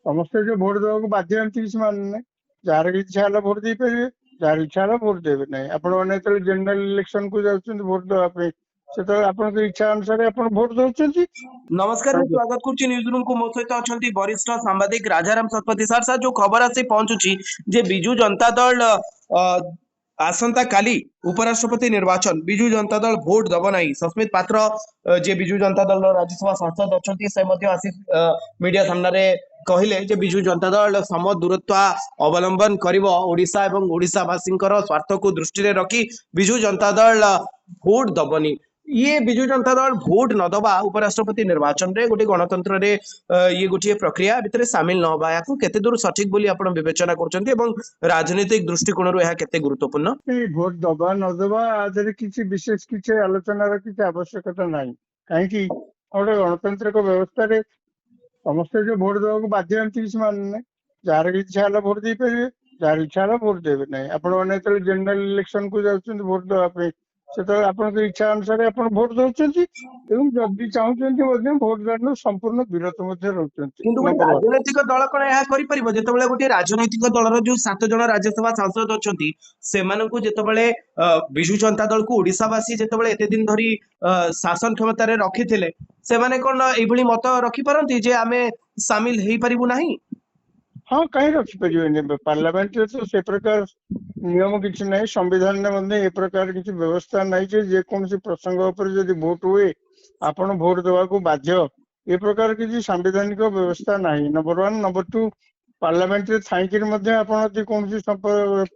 ସମସ୍ତେ ଯୋଉ ଭୋଟ ଦେବାକୁ ବାଧ୍ୟ ଏମିତି କିଛି ମାନେ ନାହିଁ। ଯାହାର ଇଚ୍ଛା ହେଲା ଭୋଟ ଦେଇପାରିବେ, ଯାହାର ଇଚ୍ଛା ହେଲା ଭୋଟ ଦେବେ ନାହିଁ। ଆପଣମାନେ ଯେତେବେଳେ ଜେନେରାଲ ଇଲେକ୍ସନ କୁ ଯାଉଛନ୍ତି ଭୋଟ ଦେବା ପାଇଁ, ସେତେବେଳେ ଆପଣଙ୍କ ଇଚ୍ଛା ଅନୁସାରେ ଆପଣ ଭୋଟ ଦଉଛନ୍ତି। नमस्कार ମୁଁ ସ୍ୱାଗତ କରୁଛି ନ୍ୟୁଜ ରୁମ୍ କୁ। ମୋ ସହିତ ଅଛନ୍ତି ବରିଷ୍ଠ ସାମ୍ବାଦିକ ରାଜାରାମ ଶତପଥୀ। ସାର୍ ଯୋଉ ଖବର ଆସି ପହଞ୍ଚୁଛି ଯେ ବିଜୁ ଜନତା ଦଳ ଆସନ୍ତା କାଲି ଉପରାष्ट्रपति निर्वाचन ବିଜୁ ଜନତା ଦଳ ଭୋଟ ଦବ ନାହିଁ। ସସ୍ମିତ ପାତ୍ର ଯେ ବିଜୁ ଜନତା ଦଳର ରାଜ୍ୟସଭା ସାଂସଦ ଅଛନ୍ତି, ସେ ମଧ୍ୟ ଆସି ମିଡିଆ ସାମ୍ନାରେ କହିଲେ ଯେ ବିଜୁ ଜନତା ଦଳ ସମ ଦୂରତ୍ୱ ଅବଲମ୍ବନ କରିବ ଓଡ଼ିଶା ଏବଂ ଓଡ଼ିଶାବାସୀଙ୍କର ସ୍ୱାର୍ଥକୁ ଦୃଷ୍ଟିରେ ରଖି ବିଜୁ ଜନତା ଦଳ ଭୋଟ ଦବନି। ये विजु जनता दल भोट न दबा उपराष्ट्रपति निर्वाचन रे गोटे गणतंत्र रे ये गोटे प्रक्रिया भितर सामिल न होबा याकू केते दूर सठिक बोली आपण विवेचना करछन्ती एवं राजनीतिक दृष्टिकोण रो यह केते गुरुत्वपूर्ण? भोट दबा न दबा आदि किसी विशेष किसी आलोचनार किसी आवश्यकता नहीं। कहीं गोटे गणतांत्रिक व्यवस्था रे समस्ते जो भोट देवाक बाध्य एमती किसी माने ना। जार इच्छा है भोट दे पारे, जार इच्छा है भोट देवे ना। आपने जनरल इलेक्शन को जाउछन भोट देवाई से आपन इच्छा अनुसार आप भोट दौरान जदि चाहते भोट दान संपूर्ण विरत किंतु गोटे नंबर वन। राजनैतिक दल कौन यह करिपरिबो जेतेबेले गोटे राजनैतिक दलर जो 7 जन राज्यसभा सांसद अछंती सेमानंकु जेतेबेले बिजु जनता दल को ओडिसावासी जेतेबेले एते दिन धरी शासन क्षमता रे रखिथिले सेमाने कोन एभली मत रखि परंती जे आमे शामिल हेई परिबु नाही? हाँ कहीं रखिपर पार्लियामेंट तो से प्रकार नियम किसी ना। संविधान में प्रकार किसी व्यवस्था नहीं जेकोसी प्रसंग जदि भोट हुए आपण भोट देवा बाध्य ए प्रकार किसी सांविधानिक व्यवस्था नहीं। Number one. Number two, parliament आप कौन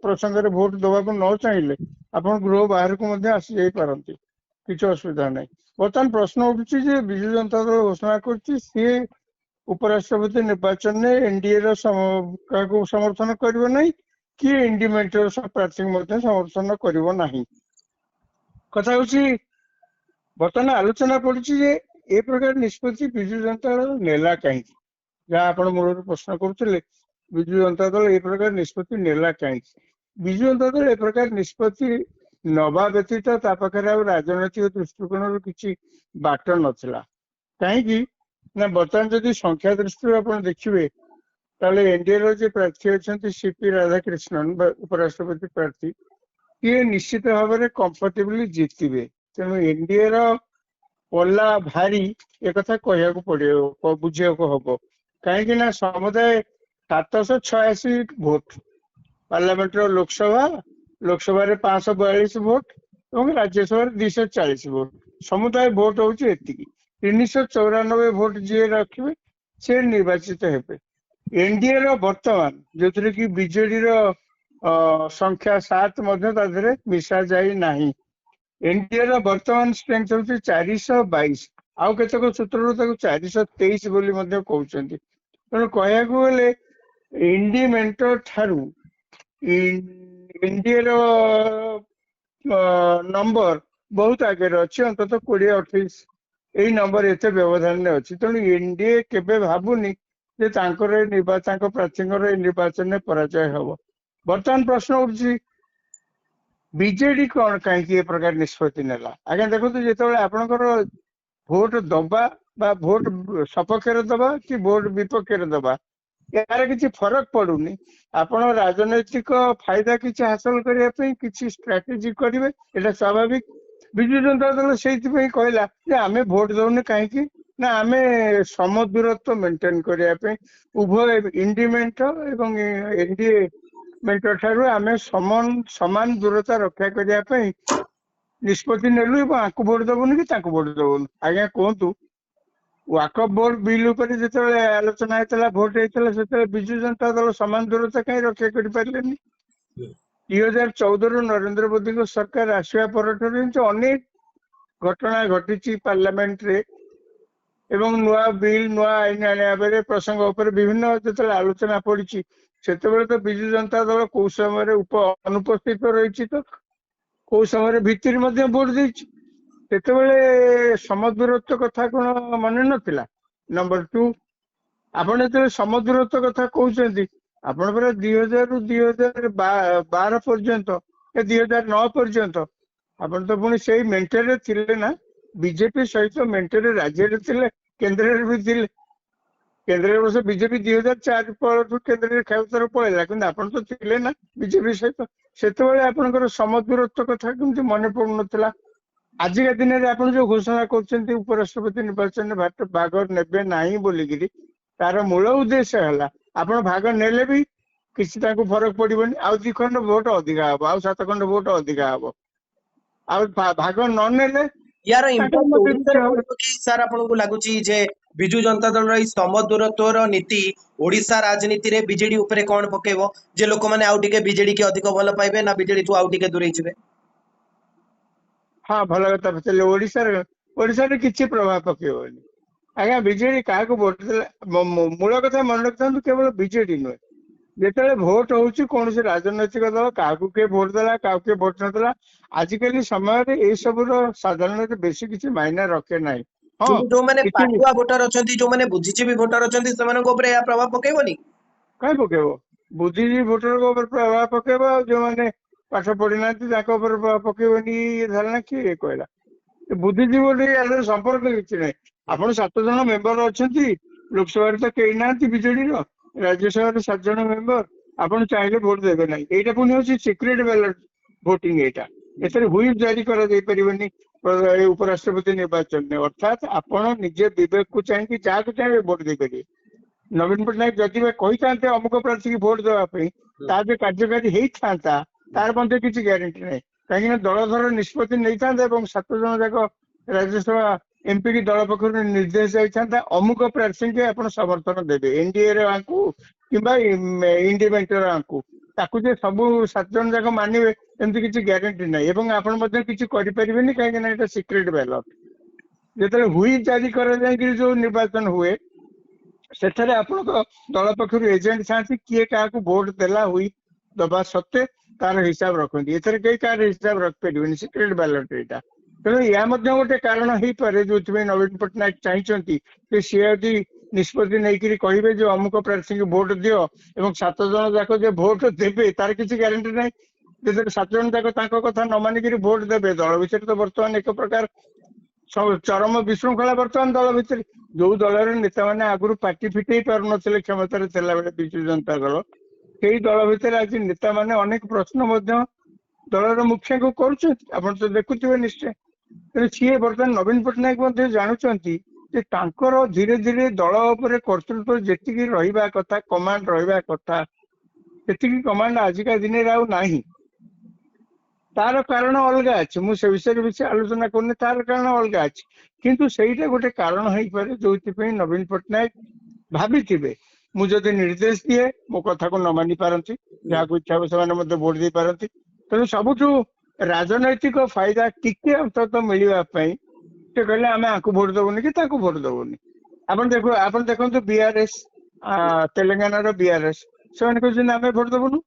प्रसंग भोट देवा न चाहिए आप गृह बाहर को आसी जाई पारती, किसी असुविधा नहीं। बर्तमान प्रश्न उठुची विजु जनता दल घोषणा कर उपराष्ट्रपति निर्वाचन में एनडीए को समर्थन करिवो नहीं कि इंडिपेंडेंट प्रार्थी समर्थन करिवो नहीं। कथा होची बर्तमान आलोचना पड़ी ए प्रकार निष्पत्ति विजु जनता दल नेला कहीं। जहाँ आप मूल प्रश्न करुले विजु जनता दल ए प्रकार निष्पत्ति नेला कहीं। विजु जनता दल ए प्रकार निष्पत्ति नवा व्यतीत राजनैतिक दृष्टिकोण किसी बाट नथिला। कहीं ना बर्तमान जदि संख्या दृष्टि आप देखिए ताले एनडीए प्रार्थी अच्छा सीपी राधाकृष्णन उपराष्ट्रपति प्रार्थी ये निश्चित भाव में कंफर्टेबली जीतवे। तेणु एनडीए पल्ला भारी एक कह पड़ो बुझा हम कहीं समुदाय 786 भोट पार्लियामेंट लोकसभा 542 भोट और राज्यसभा 240 भोट समुदाय भोट हूँ 394 भोट जी रखिए से निर्वाचित हेबे। एनडीए वर्तमान जो कि बीजेडी संख्या 7 मिशा जाई नहीं। एनडीए वर्तमान स्ट्रेंथ हूँ 422 आउ केतक सूत्र 423 बोली कहते। तेणु कहया गले इंडिपेंडेंट ठारू एनडीए नंबर बहुत आगे अच्छी अंततः 20-28 यही नंबर एत व्यवधान में अच्छी। तेणु एनडीए केबे भावुनी प्रार्थी निर्वाचन में पराजय हम। बर्तमान प्रश्न उठी बीजेडी कौन कहीं प्रकार निष्पत्ति नेला। आज्ञा देखो जो आपणकर भोट दबा बा भोट सपक्ष दबा कि भोट विपक्ष दबा यार किसी फरक पड़ूनी। आपण राजनैतिक फायदा किसी हासिल करने किसी स्ट्राटेजी करेंगे ये स्वाभाविक। विजु जनता दल से कहला आमे भोट दौने कहीं ना आमे सम दूरत्व मेंटेन करने उभय इंडिपेंडेंट एवं एनडीए मेंट ठारू आमे समान दूरता रक्षा करने निष्पत्ति नेलु आपको भोट दबुनि कि भोट दबुनि। आज्ञा कहतु वाकफ बोर्ड बिल जो आलोचना होता भोट होता से विजु जनता दल समान दूरता कहीं रक्षा कर पारे। 2014 नरेंद्र मोदी सरकार आसवा पर अनेक घटना घटी पार्लियामेंट रे एवं नुआ बिल नुआ आईन आने प्रसंग विभिन्न जो आलोचना पड़ी से तो विजु जनता दल कौ समय अनुपस्थित रही तो कौ समय भितर भोट देते समदूरत्व कथा कौन मन नाला। नंबर टू आपड़ जो समदूरत्व कथा कहते आपण 2000 ରୁ 2012 पर्यंत 2009 पर्यंत आपण तो पुणी से मेंटेन थे ना बीजेपी सहित मेंटेन राज्य केंद्र भी थे କେନ୍ଦ୍ରରେ ବର୍ଷ ବିଜେପି 2004 ପରଠୁ କେନ୍ଦ୍ରରେ କ୍ଷମତାରୁ ପଳେଇଲା, କିନ୍ତୁ ଆପଣ ତ ଥିଲେ ନା ବିଜେପି ସହିତ। ସେତେବେଳେ ଆପଣଙ୍କର ସମଦୂରତ୍ୱ କଥା କେମିତି ମନେ ପଡୁନଥିଲା? ଆଜିକା ଦିନରେ ଆପଣ ଯୋଉ ଘୋଷଣା କରୁଛନ୍ତି ଉପରାଷ୍ଟ୍ରପତି ନିର୍ବାଚନରେ ଭାଗ ନେବେ ନାହିଁ ବୋଲିକିରି, ତାର ମୂଳ ଉଦ୍ଦେଶ୍ୟ ହେଲା ଆପଣ ଭାଗ ନେଲେ ବି କିଛି ତାଙ୍କୁ ଫରକ ପଡିବନି, ଆଉ 2 ଖଣ୍ଡ ଭୋଟ ଅଧିକା ହବ, ଆଉ 7 ଖଣ୍ଡ ଭୋଟ ଅଧିକା ହବ। ଆଉ ଭାଗ ନ ନେଲେ यार ତାଙ୍କର इम्पैक्ट ମଧ୍ୟ କିଛି ओडिशा रे ହବ। पड़िबो कि सर आपनको लागुची जे बिजू जनता दल रो समदूरत्वर नीति ओडिशा राजनीति रे बीजेडी उपरे कोन पकेबो जे लोक माने आउ टिके बीजेडी के अधिक भल पाइबे ना बीजेडी ठु आउ टिके दूरेई जिवे? ହଁ, ଭଲ କଥା ପଚାରିଲେ। ଓଡିଶାରେ କିଛି ପ୍ରଭାବ ପକେଇବନି ଆଜ୍ଞା। ବିଜେଡି କାହାକୁ ଭୋଟ ଦେଲା, ମୂଳ କଥା ମନେ ରଖିଥାନ୍ତୁ, କେବଳ ବିଜେଡି ନୁହେଁ। ଯେତେବେଳେ ଭୋଟ ହଉଛି କୌଣସି ରାଜନୈତିକ ଦଳ କାହାକୁ କିଏ ଭୋଟ ଦେଲା, କାହାକୁ କିଏ ଭୋଟ ନଦେଲା, ଆଜିକାଲି ସମୟରେ ଏଇ ସବୁର ସାଧାରଣତଃ ବେଶୀ କିଛି ମାଇନା ରଖେ ନାହିଁ। ହଁ, किंतु जो माने କିଛି पाटुआ वोटर अछंती जो माने बुद्धिजीवी वोटर अछंती सेमानको उपरे या प्रभाव पकेबोनी? କାହିଁ ପକେଇବ? ବୁଦ୍ଧିଜୀବୀ ଭୋଟରଙ୍କ ଉପରେ ପ୍ରଭାବ ପକେଇବ, ଆଉ ଯୋଉମାନେ ପାଠ ପଢିନାହାନ୍ତି ତାଙ୍କ ଉପରେ ପ୍ରଭାବ ପକେଇବନି ଇଏ ଧାରଣା କିଏ କହିଲା? ବୁଦ୍ଧିଜୀବୀ ବୋଲି ୟାର ସମ୍ପର୍କ କିଛି ନାହିଁ। ଆପଣ 7 ଜଣ ମେମ୍ବର ଅଛନ୍ତି, ଲୋକସଭାରେ ତ କେହି ନାହାନ୍ତି ବିଜେଡିର, ରାଜ୍ୟସଭାରେ 7 ଜଣ ମେମ୍ବର, ଆପଣ ଚାହିଁଲେ ଭୋଟ ଦେବେ ନାହିଁ। ଏଇଟା ପୁଣି ହଉଛି ସିକ୍ରେଟ ବ୍ୟାଲଟ ଭୋଟିଂ। ଏଇଟା ଏଥିରେ ହୁଇପ୍ ଜାରି କରାଯାଇ ପାରିବନି ଏଇ ଉପରାଷ୍ଟ୍ରପତି ନିର୍ବାଚନରେ। ଅର୍ଥାତ୍ ଆପଣ ନିଜେ ବିବେକକୁ ଚାହିଁକି ଯାହାକୁ ଚାହିଁବେ ଭୋଟ ଦେଇପାରିବେ। ନବୀନ ପଟ୍ଟନାୟକ ଯଦି ବା କହିଥାନ୍ତେ ଅମୁକ ପ୍ରାର୍ଥୀକି ଭୋଟ ଦେବା ପାଇଁ, ତାହା ଯେ କାର୍ଯ୍ୟକାରୀ ହେଇଥାନ୍ତା ତାର ମଧ୍ୟ କିଛି ଗ୍ୟାରେଣ୍ଟି ନାହିଁ। କାହିଁକି ନା ଦଳ ଧର ନିଷ୍ପତ୍ତି ନେଇଥାନ୍ତା ଏବଂ 7 ଜଣ ଯାକ ରାଜ୍ୟସଭା ଏମ୍ପି କି ଦଳ ପକ୍ଷରୁ ନିର୍ଦ୍ଦେଶ ଯାଇଥାନ୍ତା ଅମୁକ ପ୍ରାର୍ଥୀଙ୍କୁ ଆପଣ ସମର୍ଥନ ଦେବେ, ଏନଡିଏ ର ଆଙ୍କୁ କିମ୍ବା ଇଣ୍ଡିପେଣ୍ଡେଣ୍ଟ ଆଙ୍କୁ, ତାକୁ ଯେ ସବୁ 7 ଜଣ ଯାକ ମାନିବେ ଏମିତି କିଛି ଗ୍ୟାରେଣ୍ଟି ନାହିଁ। ଏବଂ ଆପଣ ମଧ୍ୟ କିଛି କରିପାରିବେନି, କାହିଁକି ନା ଏଇଟା ସିକ୍ରେଟ ବ୍ୟାଲଟ। ଯେତେବେଳେ ହୁଇପ୍ ଜାରି କରାଯାଇକି ଯୋଉ ନିର୍ବାଚନ ହୁଏ, ସେଥିରେ ଆପଣଙ୍କ ଦଳ ପକ୍ଷରୁ ଏଜେଣ୍ଟ ଥାନ୍ତି, କିଏ କାହାକୁ ଭୋଟ ଦେଲା ହୁଇପ୍ ଦବା ସତ୍ତ୍ୱେ ତାର ହିସାବ ରଖନ୍ତି। ଏଥିରେ କେହି କାହାର ହିସାବ ରଖିପାରିବେନି, ସିକ୍ରେଟ ବ୍ୟାଲଟ ଏଇଟା। ତେଣୁ ଏହା ମଧ୍ୟ ଗୋଟେ କାରଣ ହେଇପାରେ ଯୋଉଥିପାଇଁ ନବୀନ ପଟ୍ଟନାୟକ ଚାହିଁଛନ୍ତି ଯେ ସିଏ ଯଦି ନିଷ୍ପତ୍ତି ନେଇକିରି କହିବେ ଯେ ଅମୁକ ପ୍ରାର୍ଥୀଙ୍କୁ ଭୋଟ ଦିଅ ଏବଂ 7 ଜଣ ଯାକ ଯେ ଭୋଟ ଦେବେ ତାର କିଛି ଗ୍ୟାରେଣ୍ଟି ନାହିଁ। ଯେତେବେଳେ 7 ଜଣ ଯାକ ତାଙ୍କ କଥା ନ ମାନିକିରି ଭୋଟ ଦେବେ, ଦଳ ଭିତରେ ତ ବର୍ତ୍ତମାନ ଏକ ପ୍ରକାର ଚରମ ବିଶୃଙ୍ଖଳା ବର୍ତ୍ତମାନ ଦଳ ଭିତରେ। ଯୋଉ ଦଳର ନେତାମାନେ ଆଗରୁ ପାଟି ଫିଟେଇ ପାରୁନଥିଲେ କ୍ଷମତାରେ ଥିଲାବେଳେ ବିଜୁ ଜନତା ଦଳ, ସେଇ ଦଳ ଭିତରେ ଆଜି ନେତାମାନେ ଅନେକ ପ୍ରଶ୍ନ ମଧ୍ୟ ଦଳର ମୁଖିଆଙ୍କୁ କରୁଛନ୍ତି, ଆପଣ ତ ଦେଖୁଥିବେ ନିଶ୍ଚୟ। ତେଣୁ ସିଏ ବର୍ତ୍ତମାନ ନବୀନ ପଟ୍ଟନାୟକ ମଧ୍ୟ ଜାଣୁଛନ୍ତି ଯେ ତାଙ୍କର ଧୀରେ ଧୀରେ ଦଳ ଉପରେ କର୍ତ୍ତୃତ୍ୱ ଯେତିକି ରହିବା କଥା, କମାଣ୍ଡ ରହିବା କଥା, ସେତିକି କମାଣ୍ଡ ଆଜିକା ଦିନରେ ଆଉ ନାହିଁ। ତାର କାରଣ ଅଲଗା ଅଛି, ମୁଁ ସେ ବିଷୟରେ ବେଶୀ ଆଲୋଚନା କରୁନି, ତାର କାରଣ ଅଲଗା ଅଛି। କିନ୍ତୁ ସେଇଟା ଗୋଟେ କାରଣ ହେଇପାରେ ଯୋଉଥିପାଇଁ ନବୀନ ପଟ୍ଟନାୟକ ଭାବିଥିବେ ମୁଁ ଯଦି ନିର୍ଦ୍ଦେଶ ଦିଏ ମୋ କଥାକୁ ନ ମାନି ପାରନ୍ତି, ଯାହାକୁ ଇଚ୍ଛା ହବ ସେମାନେ ମଧ୍ୟ ଭୋଟ ଦେଇ ପାରନ୍ତି। ତେଣୁ ସବୁଠୁ ରାଜନୈତିକ ଫାଇଦା ଟିକେ ଅନ୍ତତଃ ମିଳିବା ପାଇଁ ସେ କହିଲେ ଆମେ ଆଙ୍କୁ ଭୋଟ ଦବୁନି କି ତାଙ୍କୁ ଭୋଟ ଦବୁନି। ଆପଣ ଦେଖନ୍ତୁ ବିଆରଏସ୍, ତେଲେଙ୍ଗାନାର ବିଆରଏସ୍, ସେମାନେ କହୁଛନ୍ତି ଆମେ ଭୋଟ ଦବୁନୁ।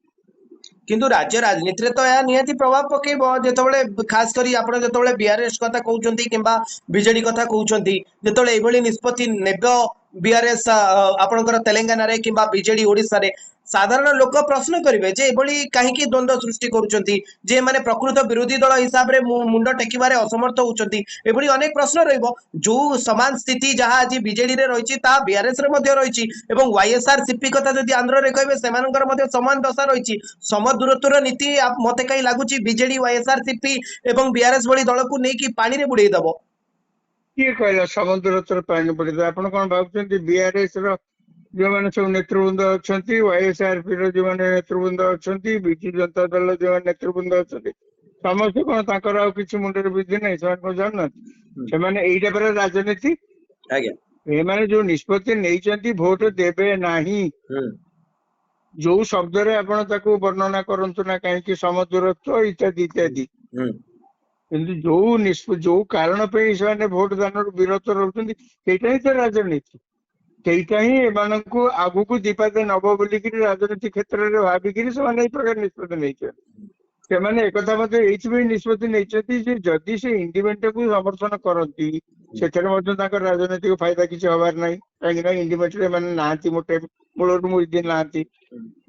किंतु राज्य राजनीति रे तो या निहाती प्रभाव पकेबो जेतबळे खास करी आपण जेतबळे बीआरएस कथा कहउचंती किंबा बीजेडी कथा कहउचंती जेतबळे एभली निष्पत्ति नेबो बीआरएस आपणकर तेलंगाना रे किंबा बीजेडी ओडिसा रे साधारण लोक प्रश्न करिवे जे एभली काहेकि द्वंद्व सृष्टि करूचंती जे माने प्रकृत विरोधी दल हिसाब रे मुंड टेकिबारे असमर्थ होउचंती एभली अनेक प्रश्न रहइबो जो समान स्थिति जहा आज बीजेडी रे रहिछि ता बीआरएस रे मध्ये रहिछि एवं वाईएसआर सीपी कथा जदि आंध्र रे कहबे सेमानकर मध्ये समान दशा रहिछि समदूरत्वर नीति मते कहीं लगुच बीजेडी वाईएसआरसीपी एवं बीआरएस भली दल को नहीं पानी रे बुड़े दबो। किए कहला ସମୁଦ୍ର ପାଣି ପଡିବ? ଆପଣ କଣ ଭାବୁଛନ୍ତି ବିଆରଏସ୍ ର ଯୋଉମାନେ ସବୁ ନେତୃବୃନ୍ଦ ଅଛନ୍ତି, ୱାଇଏସଆରପି ର ଯୋଉମାନେ ନେତୃବୃନ୍ଦ ଅଛନ୍ତି, ବିଜୁ ଜନତା ଦଳର ଯୋଉମାନେ ନେତୃବୃନ୍ଦ ଅଛନ୍ତି, ସମସ୍ତେ କଣ ତାଙ୍କର ଆଉ କିଛି ମୁଣ୍ଡରେ ବୁଦ୍ଧି ନାହିଁ? ସେମାନେ କଣ ଜାଣୁନାହାନ୍ତି? ସେମାନେ ଏଇଟା ପରେ ରାଜନୀତି, ଆଜ୍ଞା ଏମାନେ ଯୋଉ ନିଷ୍ପତ୍ତି ନେଇଛନ୍ତି ଭୋଟ ଦେବେ ନାହିଁ, ଯୋଉ ଶବ୍ଦରେ ଆପଣ ତାକୁ ବର୍ଣ୍ଣନା କରନ୍ତୁ ନା କାହିଁକି, ସମଦୂରତ୍ୱ ଇତ୍ୟାଦି ଇତ୍ୟାଦି, କିନ୍ତୁ ଯୋଉ କାରଣ ପାଇଁ ସେମାନେ ଭୋଟ ଦାନରୁ ବିରତ ରହୁଛନ୍ତି ସେଇଟା ହିଁ ତ ରାଜନୀତି। ସେଇଟା ହିଁ ଏମାନଙ୍କୁ ଆଗକୁ ଦିପାଦେ ନବ ବୋଲିକିରି ରାଜନୀତି କ୍ଷେତ୍ରରେ ଭାବିକିରି ସେମାନେ ଏଇ ପ୍ରକାର ନିଷ୍ପତ୍ତି ନେଇଛନ୍ତି। ସେମାନେ ଏକଥା ମଧ୍ୟ ଏଇଥିପାଇଁ ନିଷ୍ପତ୍ତି ନେଇଛନ୍ତି ଯେ ଯଦି ସେ ଇଣ୍ଡିପେଣ୍ଡେଣ୍ଟକୁ ସମର୍ଥନ କରନ୍ତି ସେଥିରେ ମଧ୍ୟ ତାଙ୍କର ରାଜନୈତିକ ଫାଇଦା କିଛି ହବାର ନାହିଁ, କାହିଁକି ନା ଇଣ୍ଡିପେଣ୍ଡେଣ୍ଟ ଏମାନେ ନାହାନ୍ତି, ମୋଟେ ମୂଳରୁ ମୁଦି ନାହାନ୍ତି।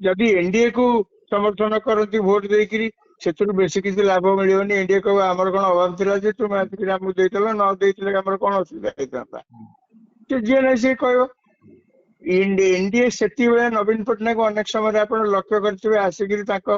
ଯଦି ଏନଡିଏ କୁ ସମର୍ଥନ କରନ୍ତି ଭୋଟ ଦେଇକିରି, ସେଥିରୁ ବେଶୀ କିଛି ଲାଭ ମିଳିବନି। ଏନଡିଏ କହିବ ଆମର କଣ ଅଭାବ ଥିଲା ଯେ ତୁମେ ଆସିକିରି ଆମକୁ ଦେଇଥିଲ, ନ ଦେଇଥିଲେ ଆମର କଣ ଅସୁବିଧା ହେଇଥାନ୍ତା, ସେ ଯିଏ ନାହିଁ ସିଏ କହିବ। एनडीए सेतिबेले नवीन पट्टनायक अनेक समय आपण लक्ष्य करथिबे आसिकिरी ताको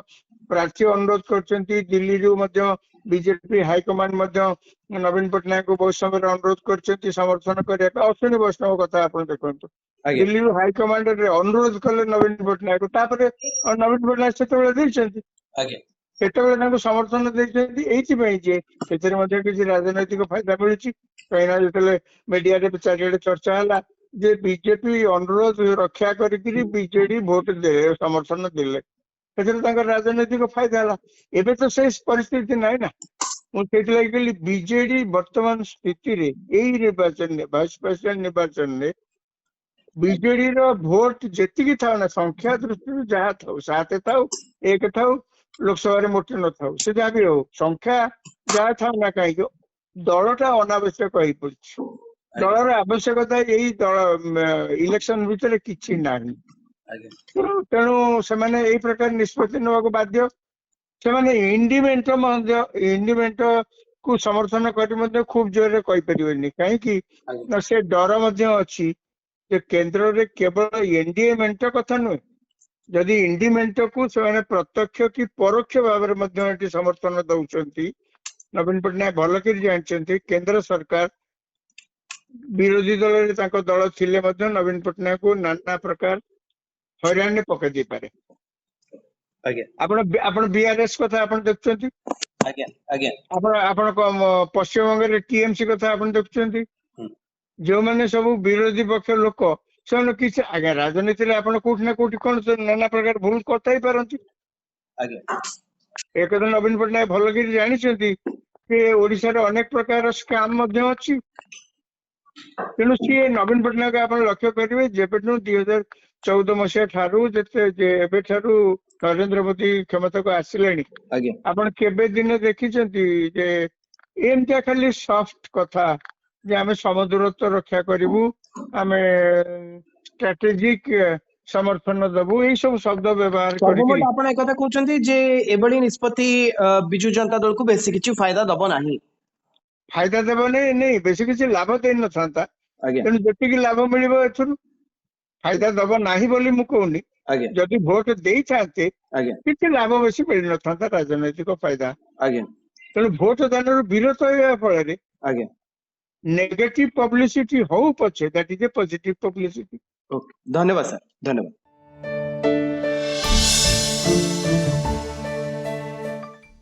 प्रार्थी अनुरोध करछंती दिल्ली रु मध्य बीजेपी हाईकमांड मध्य नवीन पट्टनायक को बहुत समय अनुरोध करछंती समर्थन करिया पे अश्विनी वैष्णव कथा आपण देखंतु आज्ञा दिल्ली रु हाईकमांड रे अनुरोध कले नवीन पट्टनायक तापरे नवीन पट्टनायक सेतेबेले दैछंती आज्ञा सेतेबेले ताको समर्थन दैछंती एथि पई जे सेतरे मध्य किछि राजनैतिक फायदा मिलुछि कहिना जेतले मीडिया रे चारिडे चर्चा हला जे बीजेपी अनुरोध रक्षा करिकिरी बीजेडी भोट दे समर्थन दिले सेतरे तांकर राजनैतिक फायदा हला एबे तो से परिस्थिति नाही ना ମୁଁ ସେଇଥିଲାଗି କହିଲି ବିଜେଡି ବର୍ତ୍ତମାନ ସ୍ଥିତିରେ ଏଇ ନିର୍ବାଚନରେ ଭାଇସ ପ୍ରେସିଡେଣ୍ଟ ନିର୍ବାଚନରେ ବିଜେଡି ର ଭୋଟ ଯେତିକି ଥାଉ ନା ସଂଖ୍ୟା ଦୃଷ୍ଟିରୁ ଯାହା ଥାଉ 7 ଥାଉ 1 ଥାଉ ଲୋକସଭାରେ ମୋଟେ ନଥାଉ ସେ ଯାହା ବି ହଉ ସଂଖ୍ୟା ଯାହା ଥାଉ ନା କାହିଁକି ଦଳଟା ଅନାବଶ୍ୟକ ହେଇପଡିଛି ଦଳର ଆବଶ୍ୟକତା ଏଇ ଦଳ ଇଲେକ୍ସନ ଭିତରେ କିଛି ନାହିଁ ତେଣୁ ସେମାନେ ଏଇ ପ୍ରକାର ନିଷ୍ପତ୍ତି ନେବାକୁ ବାଧ୍ୟ ସେମାନେ ଇଣ୍ଡିପେଣ୍ଡେଣ୍ଟ କୁ ସମର୍ଥନ କରି ମଧ୍ୟ ଖୁବ ଜୋରରେ କହିପାରିବେନି କାହିଁକି ନା ସେ ଡର ମଧ୍ୟ ଅଛି ଯେ କେନ୍ଦ୍ରରେ କେବଳ ଏନଡିଏ ମେଣ୍ଟ କଥା ନୁହେଁ ଯଦି ଇଣ୍ଡି ମେଣ୍ଟକୁ ସେମାନେ ପ୍ରତ୍ୟକ୍ଷ କି ପରୋକ୍ଷ ଭାବରେ ମଧ୍ୟ ଏଠି ସମର୍ଥନ ଦଉଛନ୍ତି ନବୀନ ପଟ୍ଟନାୟକ ଭଲକରି ଜାଣିଛନ୍ତି କେନ୍ଦ୍ର ସରକାର ବିରୋଧୀ ଦଳରେ ତାଙ୍କ ଦଳ ଥିଲେ ମଧ୍ୟ ନବୀନ ପଟ୍ଟନାୟକକୁ ନାନା ପ୍ରକାର ହଇରାଣରେ ପକାଇ ଦେଇପାରେ ଆପଣ ବିଆରଏସ୍ କଥା ଆପଣ ଦେଖୁଛନ୍ତି ଆପଣ ପଶ୍ଚିମବଙ୍ଗରେ ଟିଏମସି କଥା ଆପଣ ଦେଖୁଛନ୍ତି ଯେଉଁମାନେ ସବୁ ବିରୋଧୀ ପକ୍ଷ ଲୋକ ସେମାନେ କିଛି ଆଜ୍ଞା ରାଜନୀତିରେ ଆପଣ କୋଉଠି ନା କୋଉଠି କଣ ନାନା ପ୍ରକାର ଭୁଲ କଥା ହେଇପାରନ୍ତି ଏକଥା ନବୀନ ପଟ୍ଟନାୟକ ଭଲକରି ଜାଣିଛନ୍ତି ଯେ ଓଡିଶାରେ ଅନେକ ପ୍ରକାର ସ୍କାମ ମଧ୍ୟ ଅଛି ତେଣୁ ସିଏ ନବୀନ ପଟ୍ଟନାୟକ ଆପଣ ଲକ୍ଷ୍ୟ କରିବେ ଯେବେଠୁ 2014 ମସିହା ଠାରୁ ଏବେଠାରୁ ନରେନ୍ଦ୍ର ମୋଦୀ କ୍ଷମତାକୁ ଆସିଲେଣି ଆପଣ କେବେ ଦିନେ ଦେଖିଛନ୍ତି ଯେ ଏମିତିଆ ଖାଲି ସଫ୍ଟ କଥା ଯେ ଆମେ ସମଦୂରତ୍ୱ ରକ୍ଷା କରିବୁ ଆମେ ଷ୍ଟ୍ରାଟେଜିକ ସମର୍ଥନ ଦବୁ ଏଇ ସବୁ ଶବ୍ଦ ବ୍ୟବହାର କରିକି ଆପଣ ଏକଥା କହୁଛନ୍ତି ଯେ ଏଭଳି ନିଷ୍ପତ୍ତି ବିଜୁ ଜନତା ଦଳକୁ ବେଶୀ କିଛି ଫାଇଦା ଦବ ନାହିଁ ଫାଇଦା ଦେବ ନାଇଁ ବେଶୀ କିଛି ଲାଭ ଦେଇନଥାନ୍ତା ତେଣୁ ଯେତିକି ଲାଭ ମିଳିବ ଏଥିରୁ ଫାଇଦା ଦବ ନାହିଁ ବୋଲି ମୁଁ କହୁନି ଯଦି ଭୋଟ ଦେଇଥାନ୍ତେ କିଛି ଲାଭ ବେଶୀ ମିଳିନଥାନ୍ତା ରାଜନୈତିକ ଫାଇଦା ତେଣୁ ଭୋଟ ଦାନରୁ ବିରତ ହେବା ଫଳରେ ନେଗେଟିଭ ପବ୍ଲିସିଟି ହଉ ପଛେ that is A positive publicity ଧନ୍ୟବାଦ ସାର୍ ଧନ୍ୟବାଦ